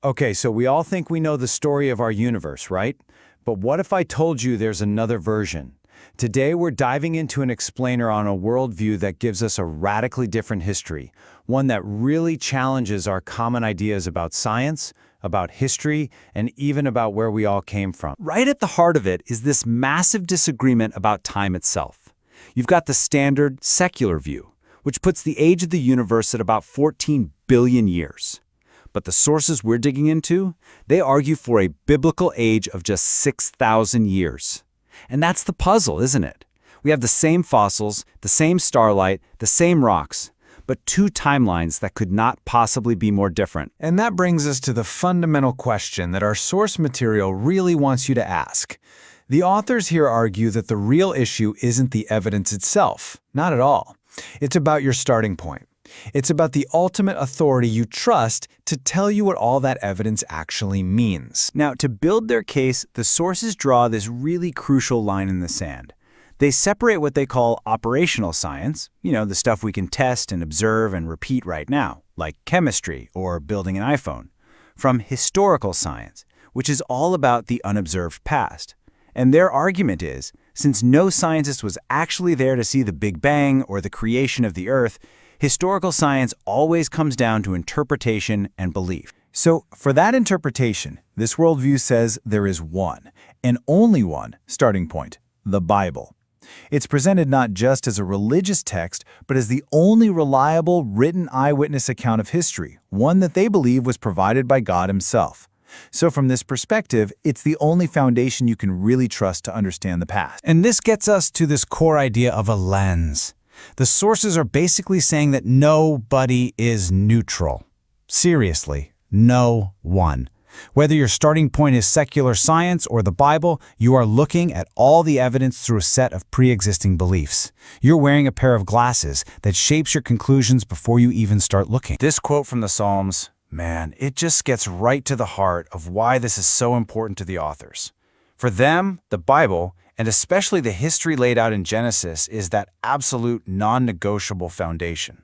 Okay, so we all think we know the story of our universe, right? But what if I told you there's another version? Today, we're diving into an explainer on a worldview that gives us a radically different history, one that really challenges our common ideas about science, about history, and even about where we all came from. Right at the heart of it is this massive disagreement about time itself. You've got the standard secular view, which puts the age of the universe at about 14 billion years. But the sources we're digging into, they argue for a biblical age of just 6,000 years. And that's the puzzle, isn't it? We have the same fossils, the same starlight, the same rocks, but two timelines that could not possibly be more different. And that brings us to the fundamental question that our source material really wants you to ask. The authors here argue that the real issue isn't the evidence itself. Not at all. It's about your starting point. It's about the ultimate authority you trust to tell you what all that evidence actually means. Now, to build their case, the sources draw this really crucial line in the sand. They separate what they call operational science, the stuff we can test and observe and repeat right now, like chemistry or building an iPhone, from historical science, which is all about the unobserved past. And their argument is, since no scientist was actually there to see the Big Bang or the creation of the Earth, historical science always comes down to interpretation and belief. So, for that interpretation, this worldview says there is one, and only one, starting point, the Bible. It's presented not just as a religious text, but as the only reliable written eyewitness account of history, one that they believe was provided by God Himself. So from this perspective, it's the only foundation you can really trust to understand the past. And this gets us to this core idea of a lens. The sources are basically saying that nobody is neutral. Seriously, no one. Whether your starting point is secular science or the Bible, you are looking at all the evidence through a set of pre-existing beliefs. You're wearing a pair of glasses that shapes your conclusions before you even start looking. This quote from the Psalms, man, it just gets right to the heart of why this is so important to the authors. For them, the Bible, and especially the history laid out in Genesis, is that absolute non-negotiable foundation.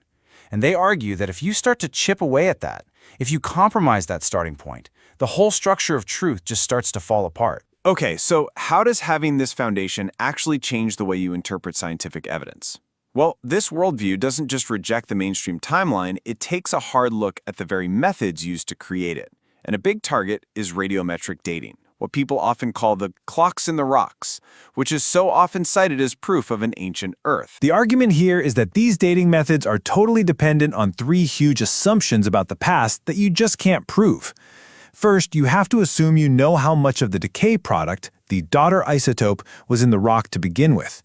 And they argue that if you start to chip away at that, if you compromise that starting point, the whole structure of truth just starts to fall apart. Okay, so how does having this foundation actually change the way you interpret scientific evidence? Well, this worldview doesn't just reject the mainstream timeline, it takes a hard look at the very methods used to create it. And a big target is radiometric dating, what people often call the clocks in the rocks, which is so often cited as proof of an ancient Earth. The argument here is that these dating methods are totally dependent on three huge assumptions about the past that you just can't prove. First, you have to assume you know how much of the decay product, the daughter isotope, was in the rock to begin with.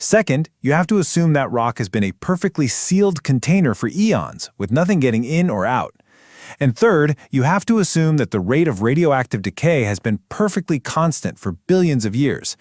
Second, you have to assume that rock has been a perfectly sealed container for eons, with nothing getting in or out. And third, you have to assume that the rate of radioactive decay has been perfectly constant for billions of years.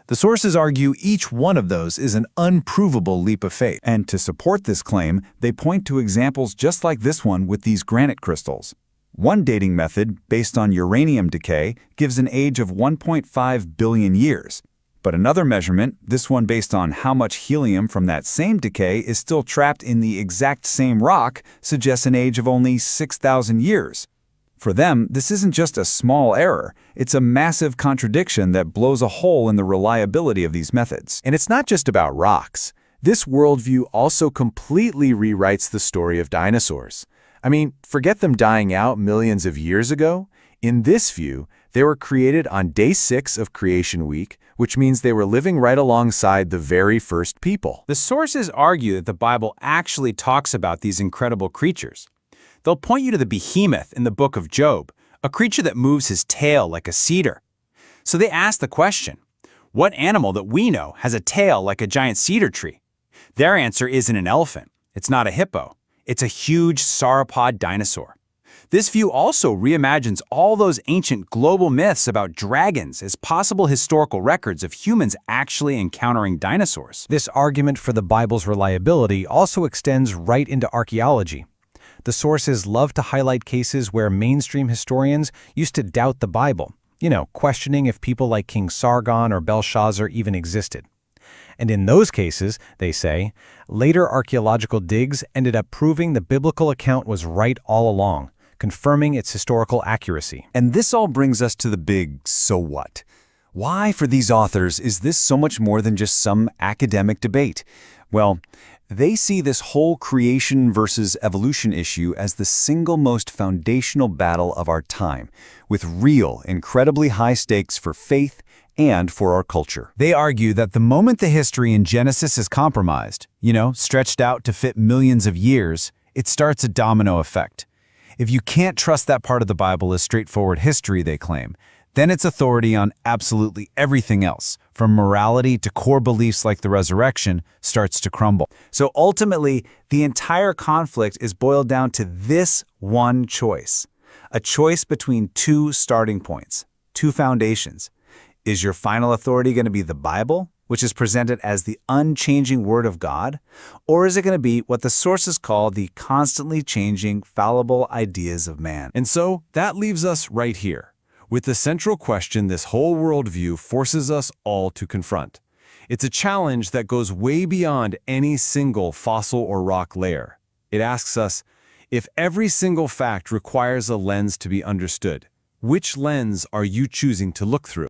The sources argue each one of those is an unprovable leap of faith. And to support this claim, they point to examples just like this one with these granite crystals. One dating method, based on uranium decay, gives an age of 1.5 billion years. But another measurement, this one based on how much helium from that same decay is still trapped in the exact same rock, suggests an age of only 6,000 years. For them, this isn't just a small error, it's a massive contradiction that blows a hole in the reliability of these methods. And it's not just about rocks. This worldview also completely rewrites the story of dinosaurs. I mean, forget them dying out millions of years ago. In this view, they were created on day 6 of Creation Week, which means they were living right alongside the very first people. The sources argue that the Bible actually talks about these incredible creatures. They'll point you to the behemoth in the book of Job, a creature that moves his tail like a cedar. So they ask the question, what animal that we know has a tail like a giant cedar tree? Their answer isn't an elephant. It's not a hippo. It's a huge sauropod dinosaur. This view also reimagines all those ancient global myths about dragons as possible historical records of humans actually encountering dinosaurs. This argument for the Bible's reliability also extends right into archaeology. The sources love to highlight cases where mainstream historians used to doubt the Bible, questioning if people like King Sargon or Belshazzar even existed. And in those cases, they say, later archaeological digs ended up proving the biblical account was right all along, confirming its historical accuracy. And this all brings us to the big so what? Why, for these authors, is this so much more than just some academic debate? Well, they see this whole creation versus evolution issue as the single most foundational battle of our time, with real, incredibly high stakes for faith and for our culture. They argue that the moment the history in Genesis is compromised, stretched out to fit millions of years, it starts a domino effect. If you can't trust that part of the Bible as straightforward history, they claim, then its authority on absolutely everything else, from morality to core beliefs like the resurrection, starts to crumble. So ultimately, the entire conflict is boiled down to this one choice. A choice between two starting points, two foundations. Is your final authority going to be the Bible, which is presented as the unchanging Word of God? Or is it going to be what the sources call the constantly changing, fallible ideas of man? And so that leaves us right here, with the central question this whole worldview forces us all to confront. It's a challenge that goes way beyond any single fossil or rock layer. It asks us, if every single fact requires a lens to be understood, which lens are you choosing to look through?